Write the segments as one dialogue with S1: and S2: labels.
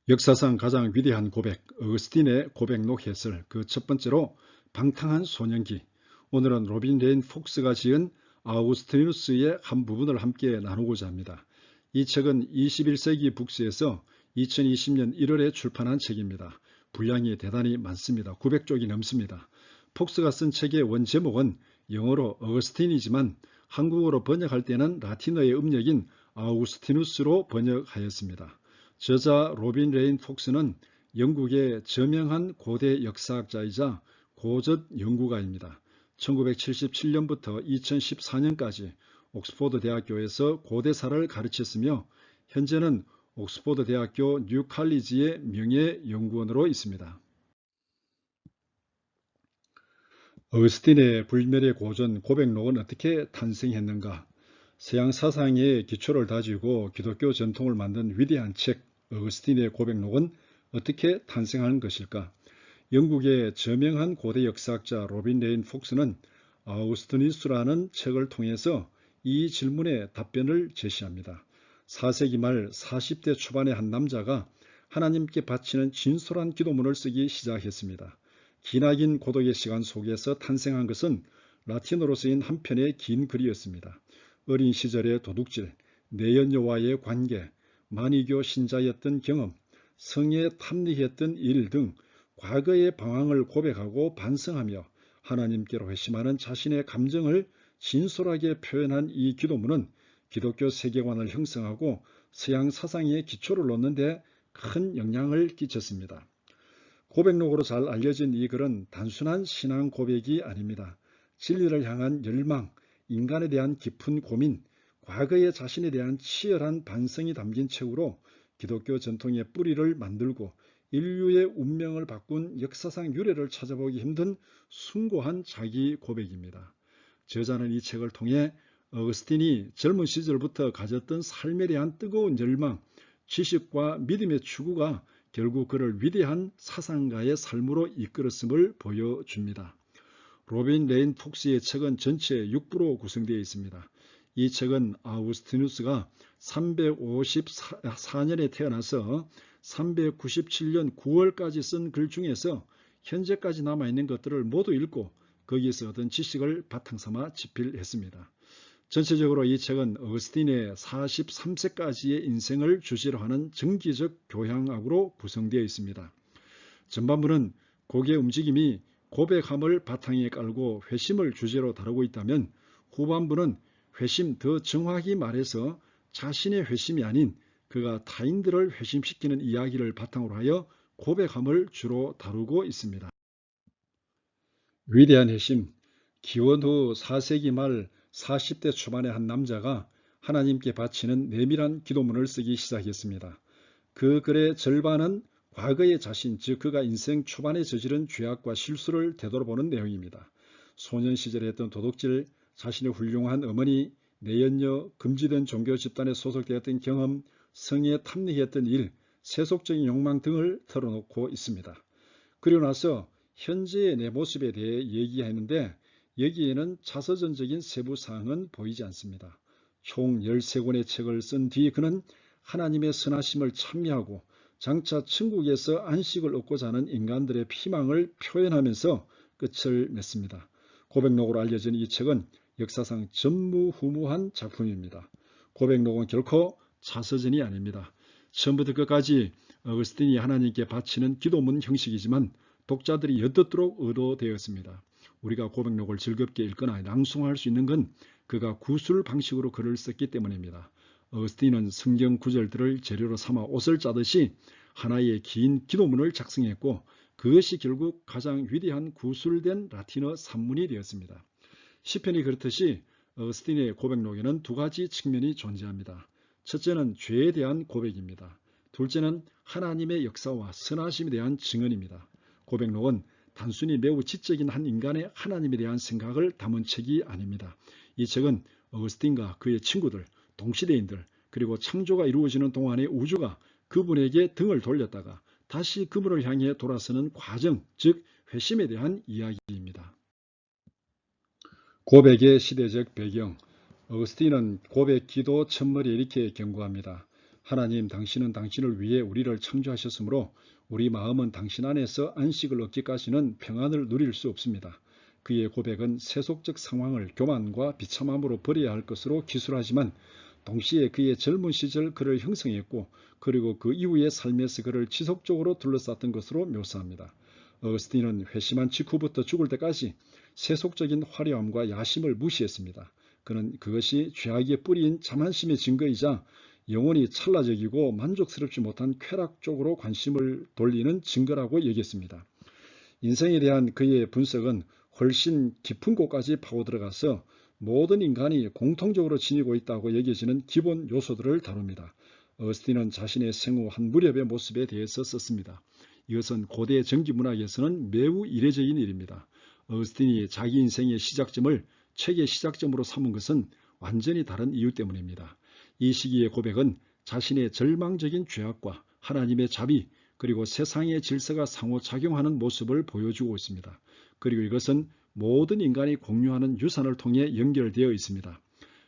S1: 역사상 가장 위대한 고백, 어거스틴의 고백록 해설, 그 첫 번째로 방탕한 소년기. 오늘은 로빈 레인 폭스가 지은 아우구스티누스의 한 부분을 함께 나누고자 합니다. 이 책은 21세기 북스에서 2020년 1월에 출판한 책입니다. 분량이 대단히 많습니다. 900쪽이 넘습니다. 폭스가 쓴 책의 원제목은 영어로 어거스틴이지만 한국어로 번역할 때는 라틴어의 음력인 아우구스티누스로 번역하였습니다. 저자 로빈 레인 폭스는 영국의 저명한 고대 역사학자이자 고전 연구가입니다. 1977년부터 2014년까지 옥스포드 대학교에서 고대사를 가르쳤으며 현재는 옥스포드 대학교 뉴칼리지의 명예연구원으로 있습니다. 어거스틴의 불멸의 고전 고백록은 어떻게 탄생했는가? 서양 사상의 기초를 다지고 기독교 전통을 만든 위대한 책 어거스틴의 고백록은 어떻게 탄생한 것일까? 영국의 저명한 고대 역사학자 로빈 레인 폭스는 아우구스티누스라는 책을 통해서 이 질문에 답변을 제시합니다. 4세기 말 40대 초반의 한 남자가 하나님께 바치는 진솔한 기도문을 쓰기 시작했습니다. 기나긴 고독의 시간 속에서 탄생한 것은 라틴어로 쓰인 한 편의 긴 글이었습니다. 어린 시절의 도둑질, 내연녀와의 관계, 만이교 신자였던 경험, 성에 탐닉했던 일 등 과거의 방황을 고백하고 반성하며 하나님께로 회심하는 자신의 감정을 진솔하게 표현한 이 기도문은 기독교 세계관을 형성하고 서양 사상의 기초를 놓는 데 큰 영향을 끼쳤습니다. 고백록으로 잘 알려진 이 글은 단순한 신앙 고백이 아닙니다. 진리를 향한 열망, 인간에 대한 깊은 고민, 과거의 자신에 대한 치열한 반성이 담긴 책으로 기독교 전통의 뿌리를 만들고 인류의 운명을 바꾼 역사상 유래를 찾아보기 힘든 숭고한 자기 고백입니다. 저자는 이 책을 통해 어거스틴이 젊은 시절부터 가졌던 삶에 대한 뜨거운 열망, 지식과 믿음의 추구가 결국 그를 위대한 사상가의 삶으로 이끌었음을 보여줍니다. 로빈 레인 폭스의 책은 전체 6부로 구성되어 있습니다. 이 책은 아우구스티누스가 354년에 태어나서 397년 9월까지 쓴 글 중에서 현재까지 남아있는 것들을 모두 읽고 거기에서 얻은 지식을 바탕삼아 집필했습니다. 전체적으로 이 책은 어거스틴의 43세까지의 인생을 주제로 하는 정기적 교양학으로 구성되어 있습니다. 전반부는 고개의 움직임이 고백함을 바탕에 깔고 회심을 주제로 다루고 있다면 후반부는 회심, 더 정확히 말해서 자신의 회심이 아닌 그가 타인들을 회심시키는 이야기를 바탕으로 하여 고백함을 주로 다루고 있습니다. 위대한 회심, 기원 후 4세기 말 40대 초반의 한 남자가 하나님께 바치는 내밀한 기도문을 쓰기 시작했습니다. 그 글의 절반은 과거의 자신, 즉 그가 인생 초반에 저지른 죄악과 실수를 되돌아보는 내용입니다. 소년 시절에 했던 도둑질, 자신의 훌륭한 어머니, 내연녀, 금지된 종교 집단에 소속되었던 경험, 성에 탐닉했던 일, 세속적인 욕망 등을 털어놓고 있습니다. 그리고 나서 현재의 내 모습에 대해 얘기하는데 여기에는 자서전적인 세부사항은 보이지 않습니다. 총 13권의 책을 쓴 뒤 그는 하나님의 선하심을 찬미하고 장차 천국에서 안식을 얻고자 하는 인간들의 피망을 표현하면서 끝을 맺습니다. 고백록으로 알려진 이 책은 역사상 전무후무한 작품입니다. 고백록은 결코 자서전이 아닙니다. 처음부터 끝까지 어거스틴이 하나님께 바치는 기도문 형식이지만 독자들이 엿듣도록 의도되었습니다. 우리가 고백록을 즐겁게 읽거나 낭송할 수 있는 건 그가 구술 방식으로 글을 썼기 때문입니다. 어거스틴은 성경 구절들을 재료로 삼아 옷을 짜듯이 하나의 긴 기도문을 작성했고 그것이 결국 가장 위대한 구술된 라틴어 산문이 되었습니다. 시편이 그렇듯이 어거스틴의 고백록에는 두 가지 측면이 존재합니다. 첫째는 죄에 대한 고백입니다. 둘째는 하나님의 역사와 선하심에 대한 증언입니다. 고백록은 단순히 매우 지적인 한 인간의 하나님에 대한 생각을 담은 책이 아닙니다. 이 책은 어거스틴과 그의 친구들, 동시대인들, 그리고 창조가 이루어지는 동안의 우주가 그분에게 등을 돌렸다가 다시 그분을 향해 돌아서는 과정, 즉 회심에 대한 이야기입니다. 고백의 시대적 배경. 어거스틴은 고백 기도 첫머리에 이렇게 경고합니다. 하나님, 당신은 당신을 위해 우리를 창조하셨으므로 우리 마음은 당신 안에서 안식을 얻기까지는 평안을 누릴 수 없습니다. 그의 고백은 세속적 상황을 교만과 비참함으로 버려야 할 것으로 기술하지만 동시에 그의 젊은 시절 그를 형성했고 그리고 그 이후의 삶에서 그를 지속적으로 둘러쌌던 것으로 묘사합니다. 어거스틴은 회심한 직후부터 죽을 때까지 세속적인 화려함과 야심을 무시했습니다. 그는 그것이 죄악의 뿌리인 자만심의 증거이자 영혼이 찰나적이고 만족스럽지 못한 쾌락 쪽으로 관심을 돌리는 증거라고 여겼습니다. 인생에 대한 그의 분석은 훨씬 깊은 곳까지 파고들어가서 모든 인간이 공통적으로 지니고 있다고 여겨지는 기본 요소들을 다룹니다. 어스틴은 자신의 생후 한 무렵의 모습에 대해서 썼습니다. 이것은 고대 정기문학에서는 매우 이례적인 일입니다. 어스틴이 자기 인생의 시작점을 책의 시작점으로 삼은 것은 완전히 다른 이유 때문입니다. 이 시기의 고백은 자신의 절망적인 죄악과 하나님의 자비 그리고 세상의 질서가 상호작용하는 모습을 보여주고 있습니다. 그리고 이것은 모든 인간이 공유하는 유산을 통해 연결되어 있습니다.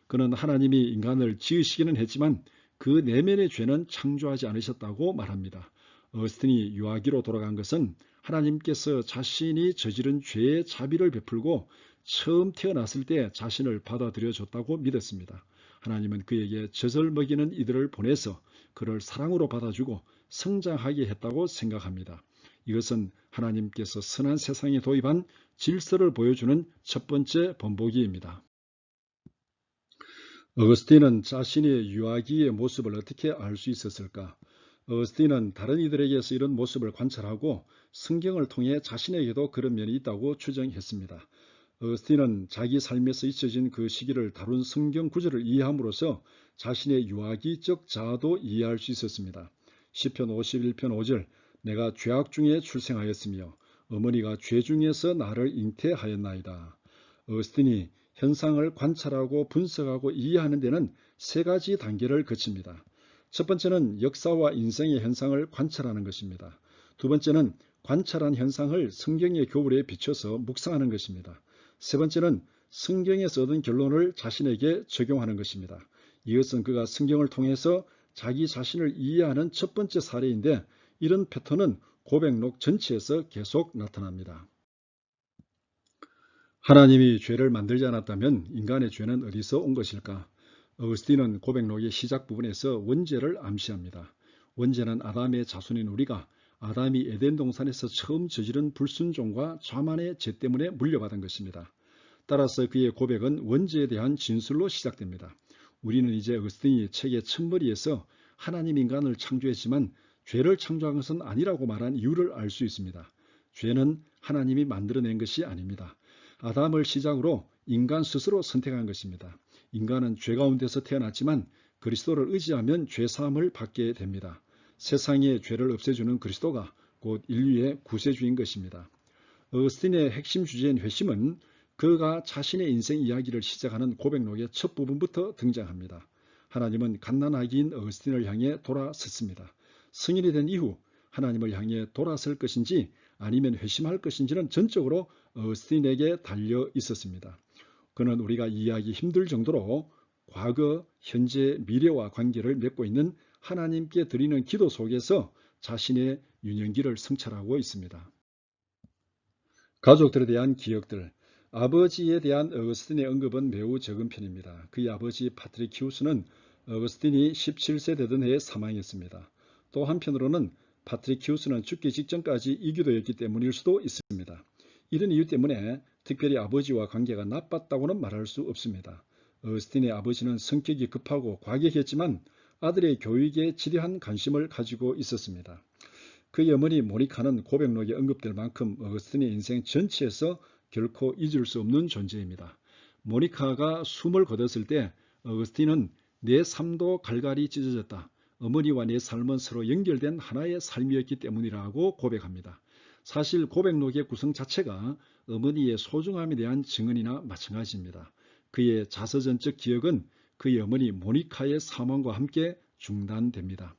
S1: 그는 하나님이 인간을 지으시기는 했지만 그 내면의 죄는 창조하지 않으셨다고 말합니다. 어스틴이 유아기로 돌아간 것은 하나님께서 자신이 저지른 죄의 자비를 베풀고 처음 태어났을 때 자신을 받아들여 줬다고 믿었습니다. 하나님은 그에게 젖을 먹이는 이들을 보내서 그를 사랑으로 받아주고 성장하게 했다고 생각합니다. 이것은 하나님께서 선한 세상에 도입한 질서를 보여주는 첫 번째 본보기입니다. 어거스틴은 자신의 유아기의 모습을 어떻게 알 수 있었을까? 어거스틴은 다른 이들에게서 이런 모습을 관찰하고 성경을 통해 자신에게도 그런 면이 있다고 추정했습니다. 어거스틴은 자기 삶에서 잊혀진 그 시기를 다룬 성경 구절을 이해함으로써 자신의 유아기적 자아도 이해할 수 있었습니다. 시편 51편 5절 내가 죄악 중에 출생하였으며 어머니가 죄 중에서 나를 잉태하였나이다. 어거스틴이 현상을 관찰하고 분석하고 이해하는 데는 세 가지 단계를 거칩니다. 첫 번째는 역사와 인생의 현상을 관찰하는 것입니다. 두 번째는 관찰한 현상을 성경의 교훈에 비춰서 묵상하는 것입니다. 세 번째는 성경에서 얻은 결론을 자신에게 적용하는 것입니다. 이것은 그가 성경을 통해서 자기 자신을 이해하는 첫 번째 사례인데 이런 패턴은 고백록 전체에서 계속 나타납니다. 하나님이 죄를 만들지 않았다면 인간의 죄는 어디서 온 것일까? 어거스틴은 고백록의 시작 부분에서 원죄를 암시합니다. 원죄는 아담의 자손인 우리가 아담이 에덴 동산에서 처음 저지른 불순종과 자만의 죄 때문에 물려받은 것입니다. 따라서 그의 고백은 원죄에 대한 진술로 시작됩니다. 우리는 이제 어거스틴이 책의 첫머리에서 하나님 인간을 창조했지만 죄를 창조한 것은 아니라고 말한 이유를 알 수 있습니다. 죄는 하나님이 만들어낸 것이 아닙니다. 아담을 시작으로 인간 스스로 선택한 것입니다. 인간은 죄 가운데서 태어났지만 그리스도를 의지하면 죄사함을 받게 됩니다. 세상의 죄를 없애주는 그리스도가 곧 인류의 구세주인 것입니다. 어거스틴의 핵심 주제인 회심은 그가 자신의 인생 이야기를 시작하는 고백록의 첫 부분부터 등장합니다. 하나님은 갓난아기인 어거스틴을 향해 돌아섰습니다. 성인이 된 이후 하나님을 향해 돌아설 것인지 아니면 회심할 것인지는 전적으로 어거스틴에게 달려 있었습니다. 그는 우리가 이해하기 힘들 정도로 과거, 현재, 미래와 관계를 맺고 있는 하나님께 드리는 기도 속에서 자신의 유년기를 성찰하고 있습니다. 가족들에 대한 기억들, 아버지에 대한 어거스틴의 언급은 매우 적은 편입니다. 그의 아버지 파트리키우스는 어거스틴이 17세 되던 해에 사망했습니다. 또 한편으로는 파트리키우스는 죽기 직전까지 이교도였기 때문일 수도 있습니다. 이런 이유 때문에 특별히 아버지와 관계가 나빴다고는 말할 수 없습니다. 어거스틴의 아버지는 성격이 급하고 과격했지만 아들의 교육에 지대한 관심을 가지고 있었습니다. 그의 어머니 모니카는 고백록에 언급될 만큼 어거스틴의 인생 전체에서 결코 잊을 수 없는 존재입니다. 모니카가 숨을 거뒀을 때 어거스틴은 내 삶도 갈갈이 찢어졌다. 어머니와 내 삶은 서로 연결된 하나의 삶이었기 때문이라고 고백합니다. 사실 고백록의 구성 자체가 어머니의 소중함에 대한 증언이나 마찬가지입니다. 그의 자서전적 기억은 그의 어머니 모니카의 사망과 함께 중단됩니다.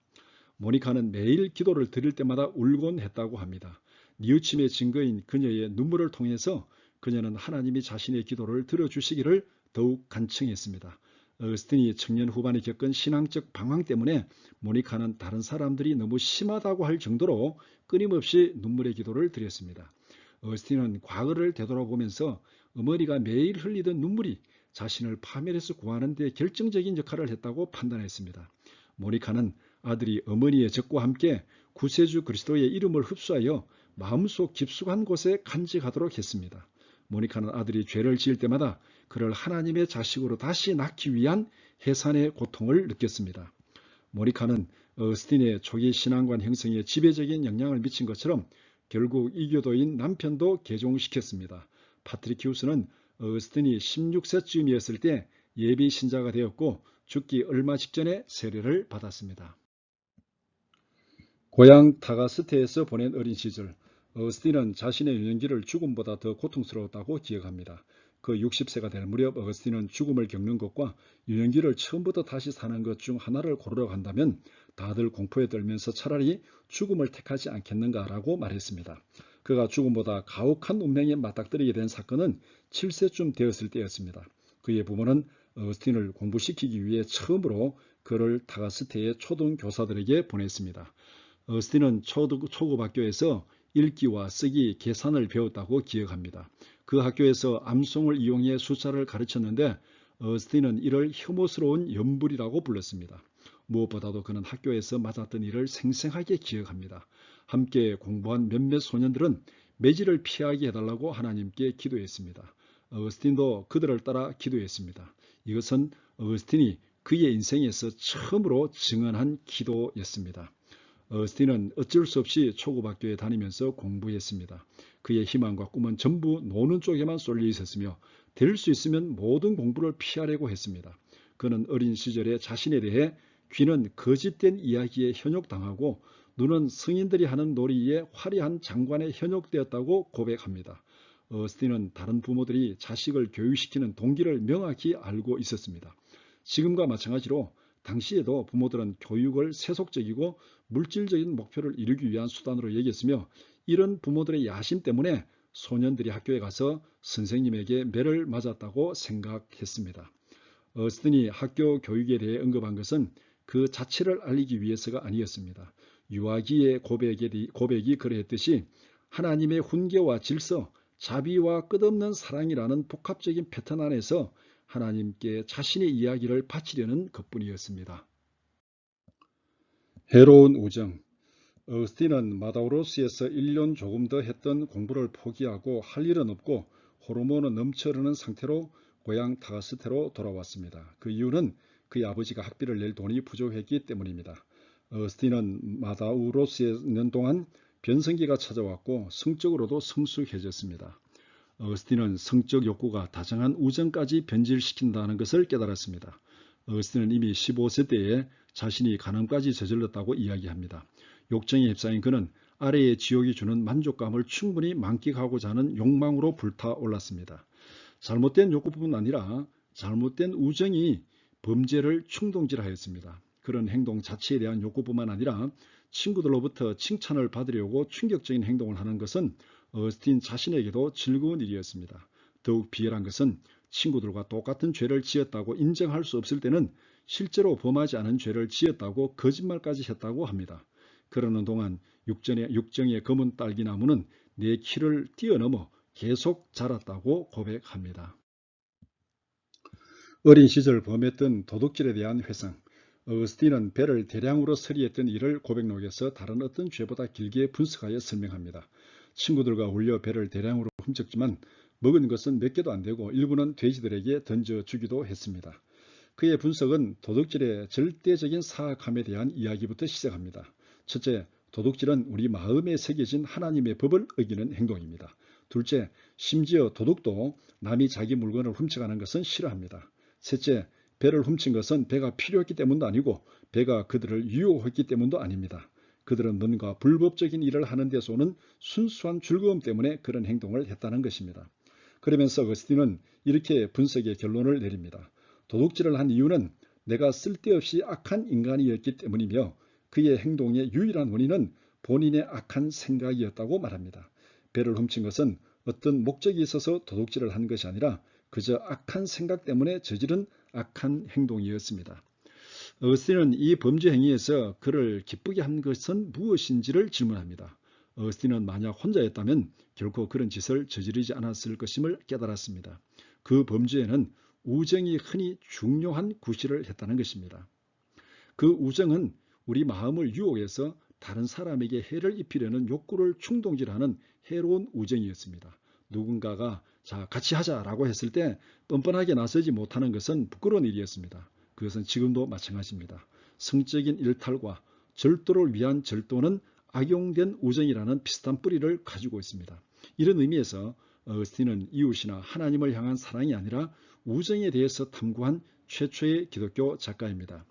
S1: 모니카는 매일 기도를 드릴 때마다 울곤 했다고 합니다. 뉘우침의 증거인 그녀의 눈물을 통해서 그녀는 하나님이 자신의 기도를 들어주시기를 더욱 간청했습니다. 어거스틴이 청년 후반에 겪은 신앙적 방황 때문에 모니카는 다른 사람들이 너무 심하다고 할 정도로 끊임없이 눈물의 기도를 드렸습니다. 어거스틴은 과거를 되돌아보면서 어머니가 매일 흘리던 눈물이 자신을 파멸해서 구하는 데 결정적인 역할을 했다고 판단했습니다. 모니카는 아들이 어머니의 적과 함께 구세주 그리스도의 이름을 흡수하여 마음속 깊숙한 곳에 간직하도록 했습니다. 모니카는 아들이 죄를 지을 때마다 그를 하나님의 자식으로 다시 낳기 위한 해산의 고통을 느꼈습니다. 모니카는 어거스틴의 초기 신앙관 형성에 지배적인 영향을 미친 것처럼 결국 이교도인 남편도 개종시켰습니다. 파트리키우스는 어거스틴이 16세쯤이었을 때 예비 신자가 되었고 죽기 얼마 직전에 세례를 받았습니다. 고향 타가스테에서 보낸 어린 시절, 어거스틴은 자신의 유년기를 죽음보다 더 고통스러웠다고 기억합니다. 그 60세가 될 무렵 어거스틴은 죽음을 겪는 것과 유년기를 처음부터 다시 사는 것 중 하나를 고르라고 한다면 다들 공포에 떨면서 차라리 죽음을 택하지 않겠는가라고 말했습니다. 그가 죽음보다 가혹한 운명에 맞닥뜨리게 된 사건은 7세쯤 되었을 때였습니다. 그의 부모는 어거스틴을 공부시키기 위해 처음으로 그를 타가스테의 초등교사들에게 보냈습니다. 어거스틴은 초급 학교에서 읽기와 쓰기, 계산을 배웠다고 기억합니다. 그 학교에서 암송을 이용해 숫자를 가르쳤는데 어거스틴은 이를 혐오스러운 연불이라고 불렀습니다. 무엇보다도 그는 학교에서 맞았던 일을 생생하게 기억합니다. 함께 공부한 몇몇 소년들은 매질을 피하게 해달라고 하나님께 기도했습니다. 어거스틴도 그들을 따라 기도했습니다. 이것은 어거스틴이 그의 인생에서 처음으로 증언한 기도였습니다. 어거스틴은 어쩔 수 없이 초급학교에 다니면서 공부했습니다. 그의 희망과 꿈은 전부 노는 쪽에만 쏠려 있었으며 될 수 있으면 모든 공부를 피하려고 했습니다. 그는 어린 시절에 자신에 대해 귀는 거짓된 이야기에 현혹당하고 눈은 성인들이 하는 놀이에 화려한 장관에 현혹되었다고 고백합니다. 어거스틴은 다른 부모들이 자식을 교육시키는 동기를 명확히 알고 있었습니다. 지금과 마찬가지로 당시에도 부모들은 교육을 세속적이고 물질적인 목표를 이루기 위한 수단으로 여겼으며 이런 부모들의 야심 때문에 소년들이 학교에 가서 선생님에게 매를 맞았다고 생각했습니다. 어거스틴이 학교 교육에 대해 언급한 것은 그 자체를 알리기 위해서가 아니었습니다. 유아기의 고백이 그러했듯이 하나님의 훈계와 질서, 자비와 끝없는 사랑이라는 복합적인 패턴 안에서 하나님께 자신의 이야기를 바치려는 것뿐이었습니다. 해로운 우정. 어거스틴은 마다우로스에서 1년 조금 더 했던 공부를 포기하고 할 일은 없고 호르몬은 넘쳐 흐르는 상태로 고향 타가스테로 돌아왔습니다. 그 이유는 그의 아버지가 학비를 낼 돈이 부족했기 때문입니다. 어거스틴은 마다우로스에 있는 동안 변성기가 찾아왔고 성적으로도 성숙해졌습니다. 어거스틴은 성적 욕구가 다정한 우정까지 변질시킨다는 것을 깨달았습니다. 어거스틴은 이미 15세 때에 자신이 간음까지 저질렀다고 이야기합니다. 욕정에 휩싸인 그는 아래의 지옥이 주는 만족감을 충분히 만끽하고자 하는 욕망으로 불타올랐습니다. 잘못된 욕구뿐 아니라 잘못된 우정이 범죄를 충동질하였습니다. 그런 행동 자체에 대한 욕구뿐만 아니라 친구들로부터 칭찬을 받으려고 충격적인 행동을 하는 것은 어거스틴 자신에게도 즐거운 일이었습니다. 더욱 비열한 것은 친구들과 똑같은 죄를 지었다고 인정할 수 없을 때는 실제로 범하지 않은 죄를 지었다고 거짓말까지 했다고 합니다. 그러는 동안 육정의 검은 딸기나무는 내 키를 뛰어넘어 계속 자랐다고 고백합니다. 어린 시절 범했던 도둑질에 대한 회상. 어거스틴은 배를 대량으로 서리했던 일을 고백록에서 다른 어떤 죄보다 길게 분석하여 설명합니다. 친구들과 어울려 배를 대량으로 훔쳤지만 먹은 것은 몇 개도 안 되고 일부는 돼지들에게 던져주기도 했습니다. 그의 분석은 도둑질의 절대적인 사악함에 대한 이야기부터 시작합니다. 첫째, 도둑질은 우리 마음에 새겨진 하나님의 법을 어기는 행동입니다. 둘째, 심지어 도둑도 남이 자기 물건을 훔쳐가는 것은 싫어합니다. 셋째, 배를 훔친 것은 배가 필요했기 때문도 아니고 배가 그들을 유혹했기 때문도 아닙니다. 그들은 뭔가 불법적인 일을 하는 데서 오는 순수한 즐거움 때문에 그런 행동을 했다는 것입니다. 그러면서 어거스틴은 이렇게 분석의 결론을 내립니다. 도둑질을 한 이유는 내가 쓸데없이 악한 인간이었기 때문이며 그의 행동의 유일한 원인은 본인의 악한 생각이었다고 말합니다. 배를 훔친 것은 어떤 목적이 있어서 도둑질을 한 것이 아니라 그저 악한 생각 때문에 저지른 악한 행동이었습니다. 어거스틴은 이 범죄 행위에서 그를 기쁘게 한 것은 무엇인지를 질문합니다. 어거스틴은 만약 혼자였다면 결코 그런 짓을 저지르지 않았을 것임을 깨달았습니다. 그 범죄에는 우정이 흔히 중요한 구실을 했다는 것입니다. 그 우정은 우리 마음을 유혹해서 다른 사람에게 해를 입히려는 욕구를 충동질하는 해로운 우정이었습니다. 누군가가 자 같이 하자라고 했을 때 뻔뻔하게 나서지 못하는 것은 부끄러운 일이었습니다. 그것은 지금도 마찬가지입니다. 성적인 일탈과 절도를 위한 절도는 악용된 우정이라는 비슷한 뿌리를 가지고 있습니다. 이런 의미에서 어거스틴은 이웃이나 하나님을 향한 사랑이 아니라 우정에 대해서 탐구한 최초의 기독교 작가입니다.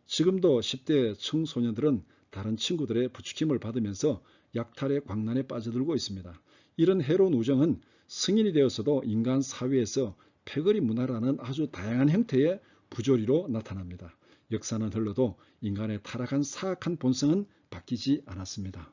S1: 지금도 10대 청소년들은 다른 친구들의 부추김을 받으면서 약탈의 광란에 빠져들고 있습니다. 이런 해로운 우정은 성인이 되어서도 인간 사회에서 패거리 문화라는 아주 다양한 형태의 부조리로 나타납니다. 역사는 흘러도 인간의 타락한 사악한 본성은 바뀌지 않았습니다.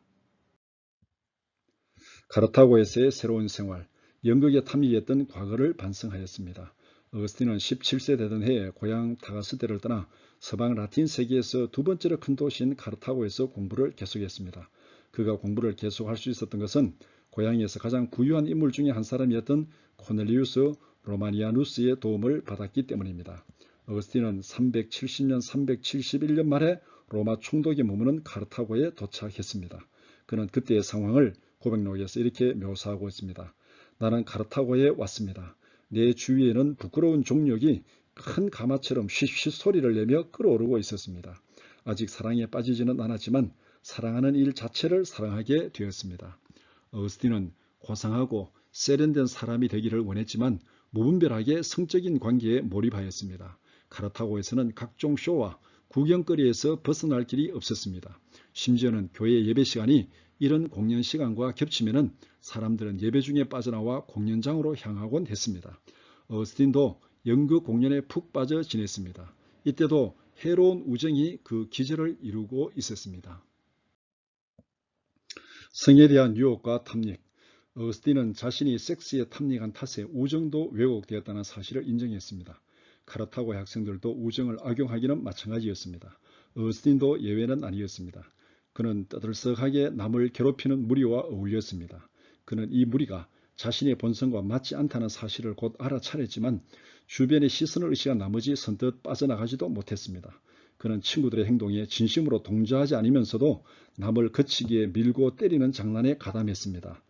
S1: 카르타고에서의 새로운 생활, 연극에 탐닉했던 과거를 반성하였습니다. 어거스틴은 17세 되던 해에 고향 타가스대를 떠나 서방 라틴 세계에서 두 번째로 큰 도시인 카르타고에서 공부를 계속했습니다. 그가 공부를 계속할 수 있었던 것은 고향에서 가장 부유한 인물 중에 한 사람이었던 코넬리우스 로마니아누스의 도움을 받았기 때문입니다. 어거스틴은 370년, 371년 말에 로마 총독이 머무는 카르타고에 도착했습니다. 그는 그때의 상황을 고백록에서 이렇게 묘사하고 있습니다. 나는 카르타고에 왔습니다. 내 주위에는 부끄러운 종력이 큰 가마처럼 쉿쉿 소리를 내며 끓어오르고 있었습니다. 아직 사랑에 빠지지는 않았지만 사랑하는 일 자체를 사랑하게 되었습니다. 어거스틴은 고상하고 세련된 사람이 되기를 원했지만 무분별하게 성적인 관계에 몰입하였습니다. 카르타고에서는 각종 쇼와 구경거리에서 벗어날 길이 없었습니다. 심지어는 교회 예배 시간이 이런 공연 시간과 겹치면 사람들은 예배 중에 빠져나와 공연장으로 향하곤 했습니다. 어거스틴도 연극 공연에 푹 빠져 지냈습니다. 이때도 해로운 우정이 그 기절을 이루고 있었습니다. 성에 대한 유혹과 탐닉. 어거스틴은 자신이 섹스에 탐닉한 탓에 우정도 왜곡되었다는 사실을 인정했습니다. 카르타고의 학생들도 우정을 악용하기는 마찬가지였습니다. 어거스틴도 예외는 아니었습니다. 그는 떠들썩하게 남을 괴롭히는 무리와 어울렸습니다. 그는 이 무리가 자신의 본성과 맞지 않다는 사실을 곧 알아차렸지만 주변의 시선을 의식한 나머지 선뜻 빠져나가지도 못했습니다. 그는 친구들의 행동에 진심으로 동조하지 않으면서도 남을 거치기에 밀고 때리는 장난에 가담했습니다.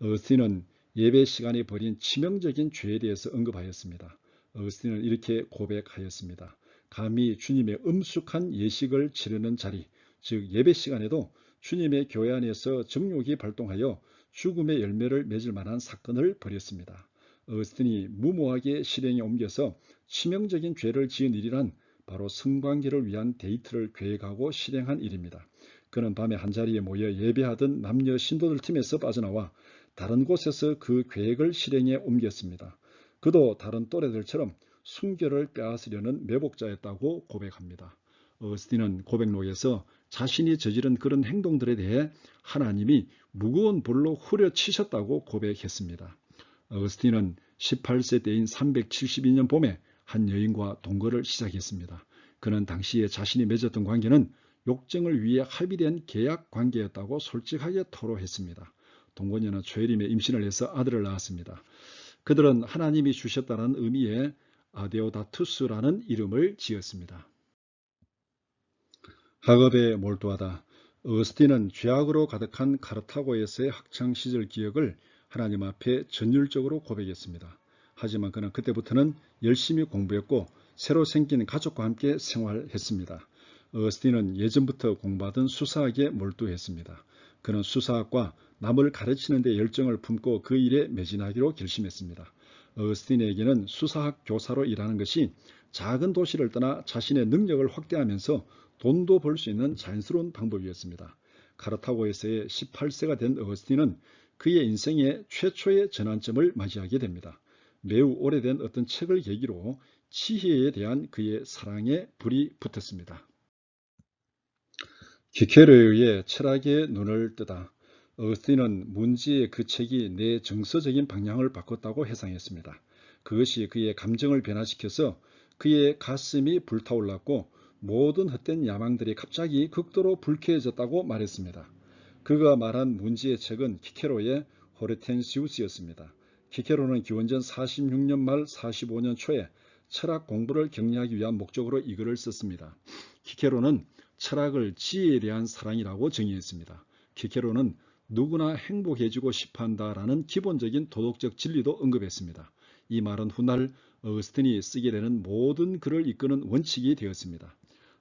S1: 어거스틴은 예배 시간에 벌인 치명적인 죄에 대해서 언급하였습니다. 어거스틴은 이렇게 고백하였습니다. 감히 주님의 엄숙한 예식을 치르는 자리, 즉 예배 시간에도 주님의 교회 안에서 정욕이 발동하여 죽음의 열매를 맺을 만한 사건을 벌였습니다. 어거스틴이 무모하게 실행에 옮겨서 치명적인 죄를 지은 일이란 바로 성관계를 위한 데이트를 계획하고 실행한 일입니다. 그는 밤에 한자리에 모여 예배하던 남녀 신도들 팀에서 빠져나와 다른 곳에서 그 계획을 실행에 옮겼습니다. 그도 다른 또래들처럼 순결을 빼앗으려는 매복자였다고 고백합니다. 어거스틴은 고백록에서 자신이 저지른 그런 행동들에 대해 하나님이 무거운 불로 후려치셨다고 고백했습니다. 어거스틴은 18세 때인 372년 봄에 한 여인과 동거를 시작했습니다. 그는 당시에 자신이 맺었던 관계는 욕정을 위해 합의된 계약 관계였다고 솔직하게 토로했습니다. 동거녀는 초여림에 임신을 해서 아들을 낳았습니다. 그들은 하나님이 주셨다는 의미의 아데오다투스라는 이름을 지었습니다. 학업에 몰두하다. 어거스틴은 죄악으로 가득한 카르타고에서의 학창시절 기억을 하나님 앞에 전율적으로 고백했습니다. 하지만 그는 그때부터는 열심히 공부했고 새로 생긴 가족과 함께 생활했습니다. 어거스틴은 예전부터 공부하던 수사학에 몰두했습니다. 그는 수사학과 남을 가르치는 데 열정을 품고 그 일에 매진하기로 결심했습니다. 어거스틴에게는 수사학 교사로 일하는 것이 작은 도시를 떠나 자신의 능력을 확대하면서 돈도 벌 수 있는 자연스러운 방법이었습니다. 카르타고에서의 18세가 된 어거스틴은 그의 인생의 최초의 전환점을 맞이하게 됩니다. 매우 오래된 어떤 책을 계기로 지혜에 대한 그의 사랑에 불이 붙었습니다. 기케르에 의해 철학의 눈을 뜨다. 어거스틴은 문지의 그 책이 내 정서적인 방향을 바꿨다고 해상했습니다. 그것이 그의 감정을 변화시켜서 그의 가슴이 불타올랐고 모든 헛된 야망들이 갑자기 극도로 불쾌해졌다고 말했습니다. 그가 말한 문제의 책은 키케로의 호르텐시우스였습니다. 키케로는 기원전 46년 말 45년 초에 철학 공부를 격려하기 위한 목적으로 이 글을 썼습니다. 키케로는 철학을 지혜에 대한 사랑이라고 정의했습니다. 키케로는 누구나 행복해지고 싶어한다라는 기본적인 도덕적 진리도 언급했습니다. 이 말은 훗날 어거스틴이 쓰게 되는 모든 글을 이끄는 원칙이 되었습니다.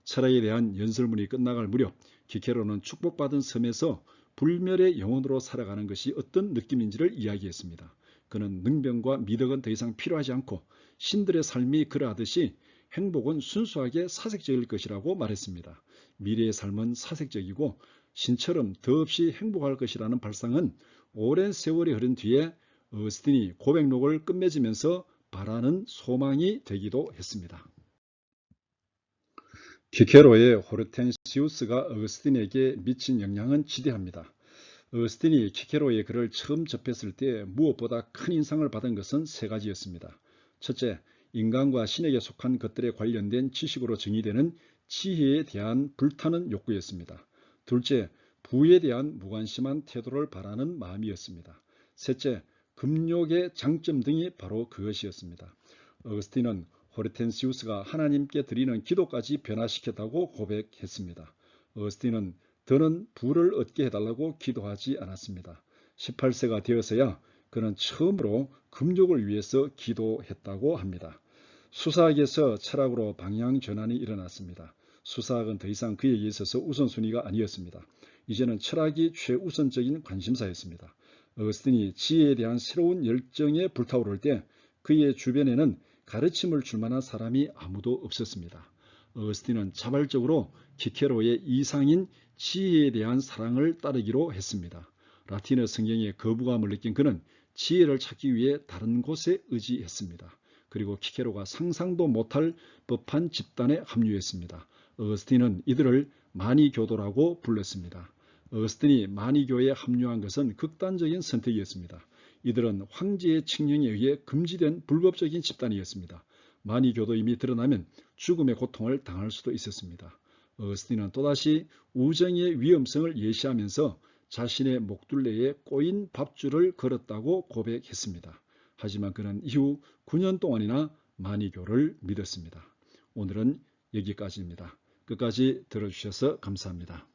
S1: 철학에 대한 연설문이 끝나갈 무렵 키케로는 축복받은 섬에서 불멸의 영혼으로 살아가는 것이 어떤 느낌인지를 이야기했습니다. 그는 능병과 미덕은 더 이상 필요하지 않고 신들의 삶이 그러하듯이 행복은 순수하게 사색적일 것이라고 말했습니다. 미래의 삶은 사색적이고 신처럼 더없이 행복할 것이라는 발상은 오랜 세월이 흐른 뒤에 어거스틴이 고백록을 끝맺으면서 바라는 소망이 되기도 했습니다. 키케로의 호르텐시우스가 어거스틴에게 미친 영향은 지대합니다. 어거스틴이 키케로의 글을 처음 접했을 때 무엇보다 큰 인상을 받은 것은 세 가지였습니다. 첫째, 인간과 신에게 속한 것들에 관련된 지식으로 정의되는 지혜에 대한 불타는 욕구였습니다. 둘째, 부에 대한 무관심한 태도를 바라는 마음이었습니다. 셋째, 금욕의 장점 등이 바로 그것이었습니다. 어거스틴은 호르텐시우스가 하나님께 드리는 기도까지 변화시켰다고 고백했습니다. 어거스틴은 더는 부를 얻게 해달라고 기도하지 않았습니다. 18세가 되어서야 그는 처음으로 금욕을 위해서 기도했다고 합니다. 수사학에서 철학으로 방향 전환이 일어났습니다. 수사학은 더 이상 그에게 있어서 우선순위가 아니었습니다. 이제는 철학이 최우선적인 관심사였습니다. 어거스틴이 지혜에 대한 새로운 열정에 불타오를 때 그의 주변에는 가르침을 줄 만한 사람이 아무도 없었습니다. 어거스틴은 자발적으로 키케로의 이상인 지혜에 대한 사랑을 따르기로 했습니다. 라틴어 성경의 거부감을 느낀 그는 지혜를 찾기 위해 다른 곳에 의지했습니다. 그리고 키케로가 상상도 못할 법한 집단에 합류했습니다. 어거스틴은 이들을 마니교도라고 불렀습니다. 어거스틴이 마니교에 합류한 것은 극단적인 선택이었습니다. 이들은 황제의 칙령에 의해 금지된 불법적인 집단이었습니다. 마니교도임이 드러나면 죽음의 고통을 당할 수도 있었습니다. 어거스틴은 또다시 우정의 위험성을 예시하면서 자신의 목둘레에 꼬인 밥줄을 걸었다고 고백했습니다. 하지만 그는 이후 9년 동안이나 마니교를 믿었습니다. 오늘은 여기까지입니다. 끝까지 들어주셔서 감사합니다.